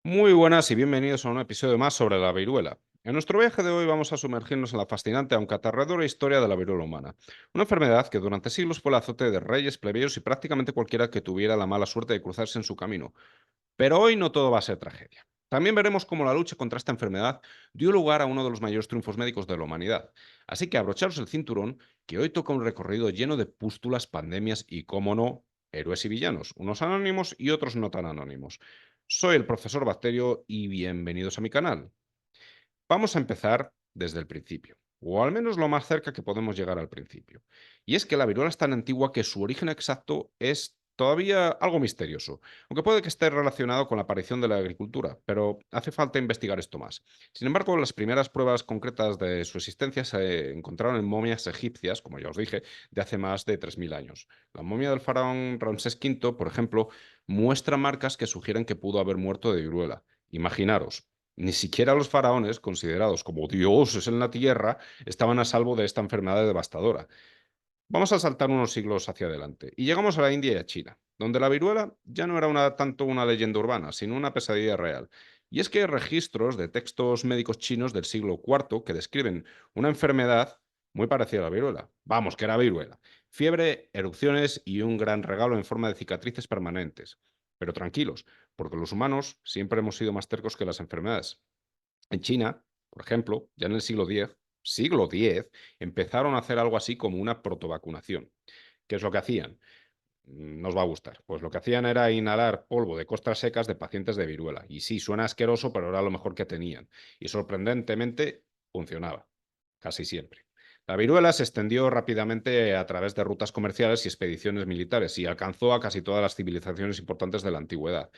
Muy buenas y bienvenidos a un episodio más sobre la viruela. En nuestro viaje de hoy vamos a sumergirnos en la fascinante aunque aterradora historia de la viruela humana, una enfermedad que durante siglos fue el azote de reyes, plebeyos y prácticamente cualquiera que tuviera la mala suerte de cruzarse en su camino. Pero hoy no todo va a ser tragedia. También veremos cómo la lucha contra esta enfermedad dio lugar a uno de los mayores triunfos médicos de la humanidad. Así que abrocharos el cinturón, que hoy toca un recorrido lleno de pústulas, pandemias y, cómo no, héroes y villanos, unos anónimos y otros no tan anónimos. Soy el profesor Bacterio y bienvenidos a mi canal. Vamos a empezar desde el principio, o al menos lo más cerca que podemos llegar al principio. Y es que la viruela es tan antigua que su origen exacto es todavía algo misterioso, aunque puede que esté relacionado con la aparición de la agricultura, pero hace falta investigar esto más. Sin embargo, las primeras pruebas concretas de su existencia se encontraron en momias egipcias, como ya os dije, de hace más de 3000 años. La momia del faraón Ramsés V, por ejemplo, muestra marcas que sugieren que pudo haber muerto de viruela. Imaginaros, ni siquiera los faraones, considerados como dioses en la tierra, estaban a salvo de esta enfermedad devastadora. Vamos a saltar unos siglos hacia adelante y llegamos a la India y a China, donde la viruela ya no era tanto una leyenda urbana, sino una pesadilla real. Y es que hay registros de textos médicos chinos del siglo IV que describen una enfermedad muy parecida a la viruela. Vamos, que era viruela. Fiebre, erupciones y un gran regalo en forma de cicatrices permanentes. Pero tranquilos, porque los humanos siempre hemos sido más tercos que las enfermedades. En China, por ejemplo, ya en el siglo X, empezaron a hacer algo así como una protovacunación. ¿Qué es lo que hacían? Nos va a gustar. Pues lo que hacían era inhalar polvo de costras secas de pacientes de viruela. Y sí, suena asqueroso, pero era lo mejor que tenían. Y sorprendentemente funcionaba, casi siempre. La viruela se extendió rápidamente a través de rutas comerciales y expediciones militares y alcanzó a casi todas las civilizaciones importantes de la antigüedad.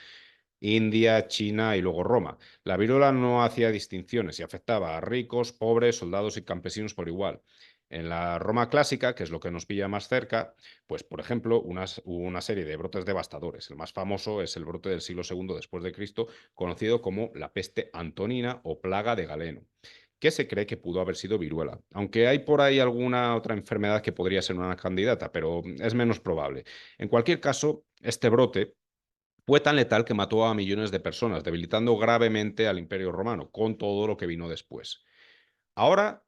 India, China y luego Roma. La viruela no hacía distinciones y afectaba a ricos, pobres, soldados y campesinos por igual. En la Roma clásica, que es lo que nos pilla más cerca, pues por ejemplo, hubo una serie de brotes devastadores. El más famoso es el brote del siglo II después de Cristo, conocido como la peste antonina o plaga de Galeno, que se cree que pudo haber sido viruela. Aunque hay por ahí alguna otra enfermedad que podría ser una candidata, pero es menos probable. En cualquier caso, este brote fue tan letal que mató a millones de personas, debilitando gravemente al Imperio Romano, con todo lo que vino después. Ahora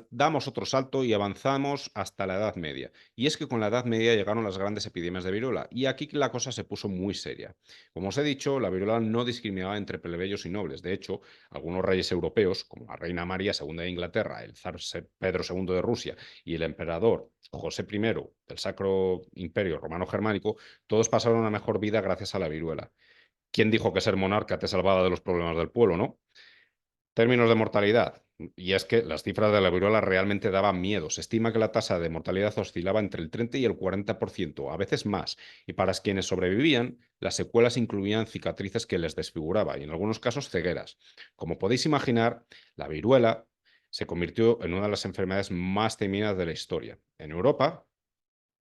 damos otro salto y avanzamos hasta la Edad Media. Y es que con la Edad Media llegaron las grandes epidemias de viruela, y aquí la cosa se puso muy seria. Como os he dicho, la viruela no discriminaba entre plebeyos y nobles. De hecho, algunos reyes europeos, como la reina María II de Inglaterra, el zar Pedro II de Rusia y el emperador José I del Sacro Imperio Romano Germánico, todos pasaron una mejor vida gracias a la viruela. ¿Quién dijo que ser monarca te salvaba de los problemas del pueblo, no? Términos de mortalidad. Y es que las cifras de la viruela realmente daban miedo. Se estima que la tasa de mortalidad oscilaba entre el 30 y el 40%, a veces más. Y para quienes sobrevivían, las secuelas incluían cicatrices que les desfiguraba y en algunos casos cegueras. Como podéis imaginar, la viruela se convirtió en una de las enfermedades más temidas de la historia. En Europa,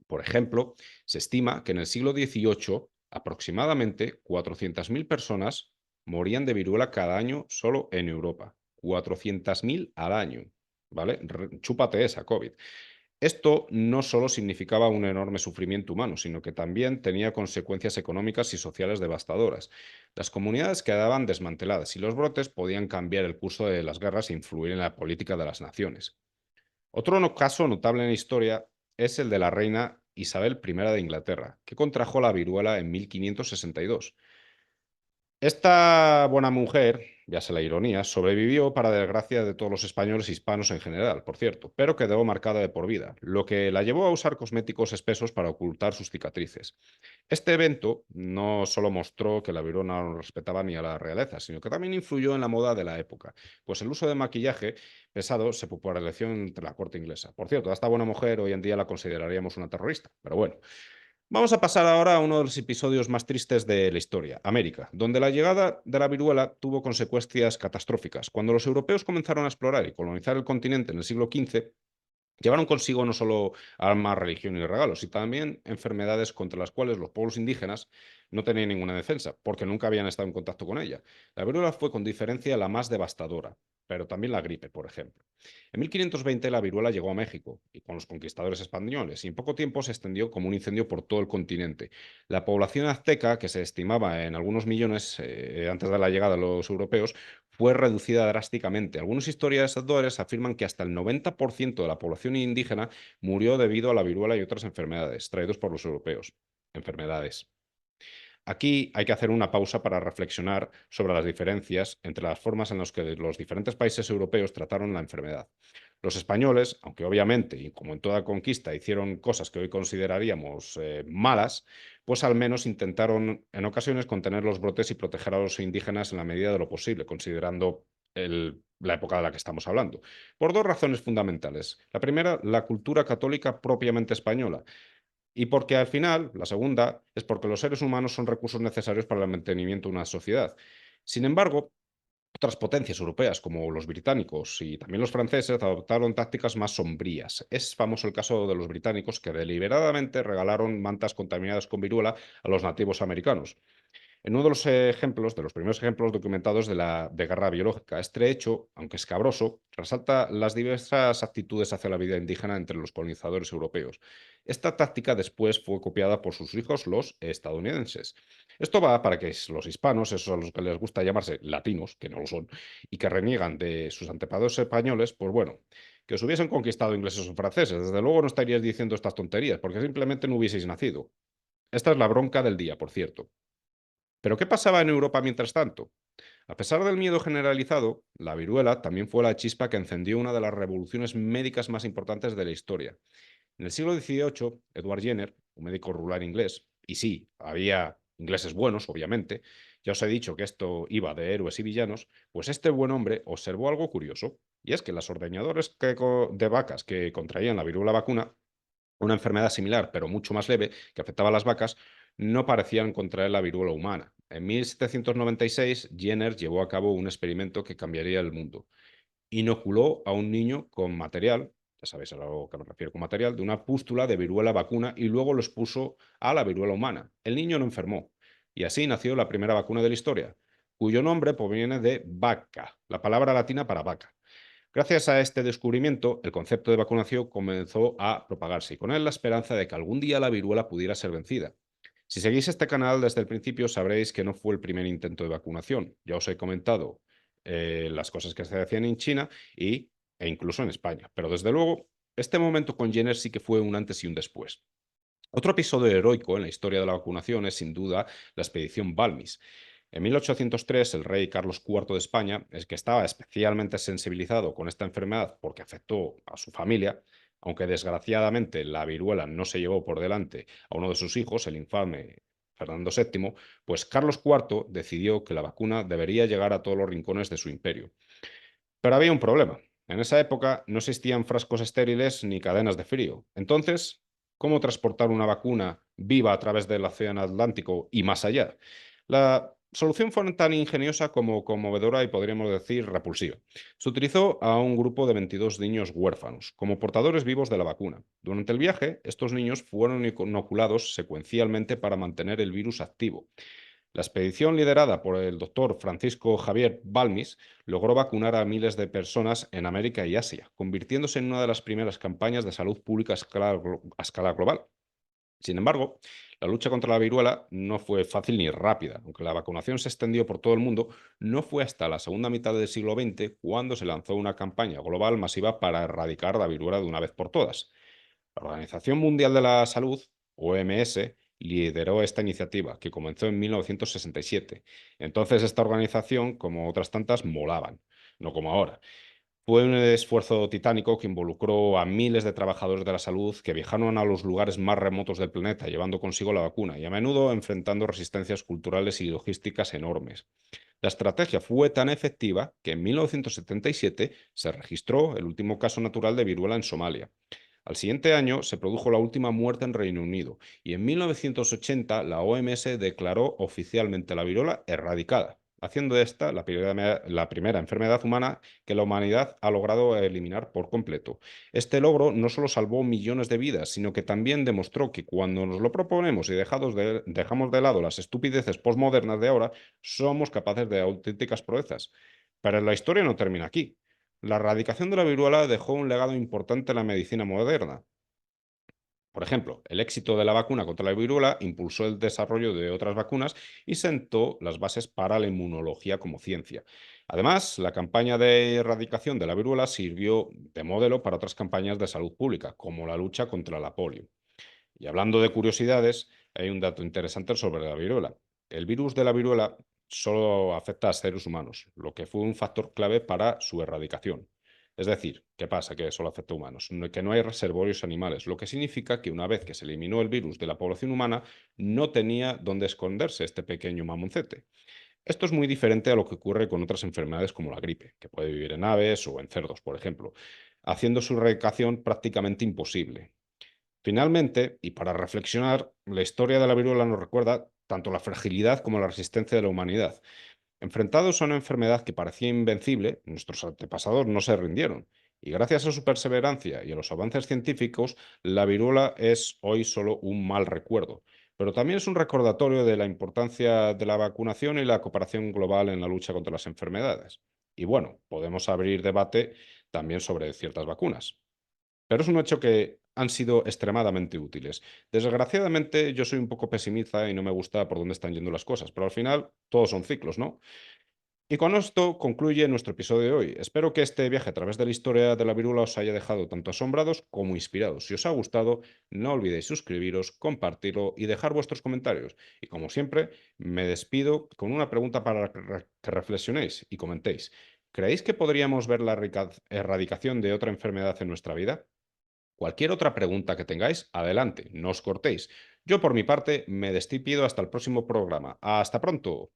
por ejemplo, se estima que en el siglo XVIII aproximadamente 400.000 personas morían de viruela cada año solo en Europa. 400.000 al año, ¿vale? Chúpate esa COVID. Esto no solo significaba un enorme sufrimiento humano, sino que también tenía consecuencias económicas y sociales devastadoras. Las comunidades quedaban desmanteladas y los brotes podían cambiar el curso de las guerras e influir en la política de las naciones. Otro caso notable en la historia es el de la reina Isabel I de Inglaterra, que contrajo la viruela en 1562. Esta buena mujer, ya sé la ironía, sobrevivió para desgracia de todos los españoles e hispanos en general, por cierto, pero quedó marcada de por vida, lo que la llevó a usar cosméticos espesos para ocultar sus cicatrices. Este evento no solo mostró que la viruela no respetaba ni a la realeza, sino que también influyó en la moda de la época, pues el uso de maquillaje pesado se popularizó entre la corte inglesa. Por cierto, a esta buena mujer hoy en día la consideraríamos una terrorista, pero bueno. Vamos a pasar ahora a uno de los episodios más tristes de la historia, América, donde la llegada de la viruela tuvo consecuencias catastróficas. Cuando los europeos comenzaron a explorar y colonizar el continente en el siglo XV, Llevaron consigo no solo armas, religión y regalos, sino también enfermedades contra las cuales los pueblos indígenas no tenían ninguna defensa, porque nunca habían estado en contacto con ella. La viruela fue con diferencia la más devastadora, pero también la gripe, por ejemplo. En 1520 la viruela llegó a México y con los conquistadores españoles y en poco tiempo se extendió como un incendio por todo el continente. La población azteca, que se estimaba en algunos millones antes de la llegada de los europeos, fue reducida drásticamente. Algunos historiadores afirman que hasta el 90% de la población indígena murió debido a la viruela y otras enfermedades traídos por los europeos. Enfermedades. Aquí hay que hacer una pausa para reflexionar sobre las diferencias entre las formas en las que los diferentes países europeos trataron la enfermedad. Los españoles, aunque obviamente, y como en toda conquista, hicieron cosas que hoy consideraríamos malas, pues al menos intentaron en ocasiones contener los brotes y proteger a los indígenas en la medida de lo posible, considerando la época de la que estamos hablando. Por dos razones fundamentales. La primera, la cultura católica propiamente española. Y porque al final, la segunda, es porque los seres humanos son recursos necesarios para el mantenimiento de una sociedad. Sin embargo, otras potencias europeas, como los británicos y también los franceses, adoptaron tácticas más sombrías. Es famoso el caso de los británicos que deliberadamente regalaron mantas contaminadas con viruela a los nativos americanos. En uno de los ejemplos, de los primeros ejemplos documentados de guerra biológica, este hecho, aunque escabroso, resalta las diversas actitudes hacia la vida indígena entre los colonizadores europeos. Esta táctica después fue copiada por sus hijos, los estadounidenses. Esto va para que los hispanos, esos a los que les gusta llamarse latinos, que no lo son, y que reniegan de sus antepasados españoles, pues bueno, que os hubiesen conquistado ingleses o franceses. Desde luego no estaríais diciendo estas tonterías, porque simplemente no hubieseis nacido. Esta es la bronca del día, por cierto. Pero ¿qué pasaba en Europa mientras tanto? A pesar del miedo generalizado, la viruela también fue la chispa que encendió una de las revoluciones médicas más importantes de la historia. En el siglo XVIII, Edward Jenner, un médico rural inglés, y sí, había ingleses buenos, obviamente, ya os he dicho que esto iba de héroes y villanos, pues este buen hombre observó algo curioso, y es que las ordeñadores de vacas que contraían la viruela vacuna, una enfermedad similar, pero mucho más leve, que afectaba a las vacas, no parecían contraer la viruela humana. En 1796, Jenner llevó a cabo un experimento que cambiaría el mundo. Inoculó a un niño con material, ya sabéis a lo que me refiero con material, de una pústula de viruela vacuna y luego lo expuso a la viruela humana. El niño no enfermó. Y así nació la primera vacuna de la historia, cuyo nombre proviene de vaca, la palabra latina para vaca. Gracias a este descubrimiento, el concepto de vacunación comenzó a propagarse y con él la esperanza de que algún día la viruela pudiera ser vencida. Si seguís este canal desde el principio, sabréis que no fue el primer intento de vacunación. Ya os he comentado las cosas que se hacían en China e incluso en España. Pero desde luego, este momento con Jenner sí que fue un antes y un después. Otro episodio heroico en la historia de la vacunación es sin duda la expedición Balmis. En 1803, el rey Carlos IV de España, el que estaba especialmente sensibilizado con esta enfermedad porque afectó a su familia, aunque desgraciadamente la viruela no se llevó por delante a uno de sus hijos, el infame Fernando VII, pues Carlos IV decidió que la vacuna debería llegar a todos los rincones de su imperio. Pero había un problema. En esa época no existían frascos estériles ni cadenas de frío. Entonces, ¿cómo transportar una vacuna viva a través del océano Atlántico y más allá? La solución fue tan ingeniosa como conmovedora y podríamos decir repulsiva. Se utilizó a un grupo de 22 niños huérfanos como portadores vivos de la vacuna. Durante el viaje, estos niños fueron inoculados secuencialmente para mantener el virus activo. La expedición liderada por el doctor Francisco Javier Balmis logró vacunar a miles de personas en América y Asia, convirtiéndose en una de las primeras campañas de salud pública a escala global. Sin embargo, la lucha contra la viruela no fue fácil ni rápida. Aunque la vacunación se extendió por todo el mundo, no fue hasta la segunda mitad del siglo XX cuando se lanzó una campaña global masiva para erradicar la viruela de una vez por todas. La Organización Mundial de la Salud, OMS, lideró esta iniciativa, que comenzó en 1967. Entonces, esta organización, como otras tantas, molaban, no como ahora. Fue un esfuerzo titánico que involucró a miles de trabajadores de la salud que viajaron a los lugares más remotos del planeta llevando consigo la vacuna y a menudo enfrentando resistencias culturales y logísticas enormes. La estrategia fue tan efectiva que en 1977 se registró el último caso natural de viruela en Somalia. Al siguiente año se produjo la última muerte en Reino Unido y en 1980 la OMS declaró oficialmente la viruela erradicada. haciendo de esta la primera enfermedad humana que la humanidad ha logrado eliminar por completo. Este logro no solo salvó millones de vidas, sino que también demostró que cuando nos lo proponemos y dejamos de lado las estupideces postmodernas de ahora, somos capaces de auténticas proezas. Pero la historia no termina aquí. La erradicación de la viruela dejó un legado importante en la medicina moderna. Por ejemplo, el éxito de la vacuna contra la viruela impulsó el desarrollo de otras vacunas y sentó las bases para la inmunología como ciencia. Además, la campaña de erradicación de la viruela sirvió de modelo para otras campañas de salud pública, como la lucha contra la polio. Y hablando de curiosidades, hay un dato interesante sobre la viruela. El virus de la viruela solo afecta a seres humanos, lo que fue un factor clave para su erradicación. Es decir, ¿qué pasa? Que solo afecta a humanos, que no hay reservorios animales, lo que significa que una vez que se eliminó el virus de la población humana, no tenía dónde esconderse este pequeño mamoncete. Esto es muy diferente a lo que ocurre con otras enfermedades como la gripe, que puede vivir en aves o en cerdos, por ejemplo, haciendo su erradicación prácticamente imposible. Finalmente, y para reflexionar, la historia de la viruela nos recuerda tanto la fragilidad como la resistencia de la humanidad. Enfrentados a una enfermedad que parecía invencible, nuestros antepasados no se rindieron. Y gracias a su perseverancia y a los avances científicos, la viruela es hoy solo un mal recuerdo. Pero también es un recordatorio de la importancia de la vacunación y la cooperación global en la lucha contra las enfermedades. Y bueno, podemos abrir debate también sobre ciertas vacunas. Pero es un hecho que han sido extremadamente útiles. Desgraciadamente, yo soy un poco pesimista y no me gusta por dónde están yendo las cosas, pero al final todos son ciclos, ¿no? Y con esto concluye nuestro episodio de hoy. Espero que este viaje a través de la historia de la viruela os haya dejado tanto asombrados como inspirados. Si os ha gustado, no olvidéis suscribiros, compartirlo y dejar vuestros comentarios. Y como siempre, me despido con una pregunta para que reflexionéis y comentéis. ¿Creéis que podríamos ver la erradicación de otra enfermedad en nuestra vida? Cualquier otra pregunta que tengáis, adelante, no os cortéis. Yo por mi parte me despido hasta el próximo programa. Hasta pronto.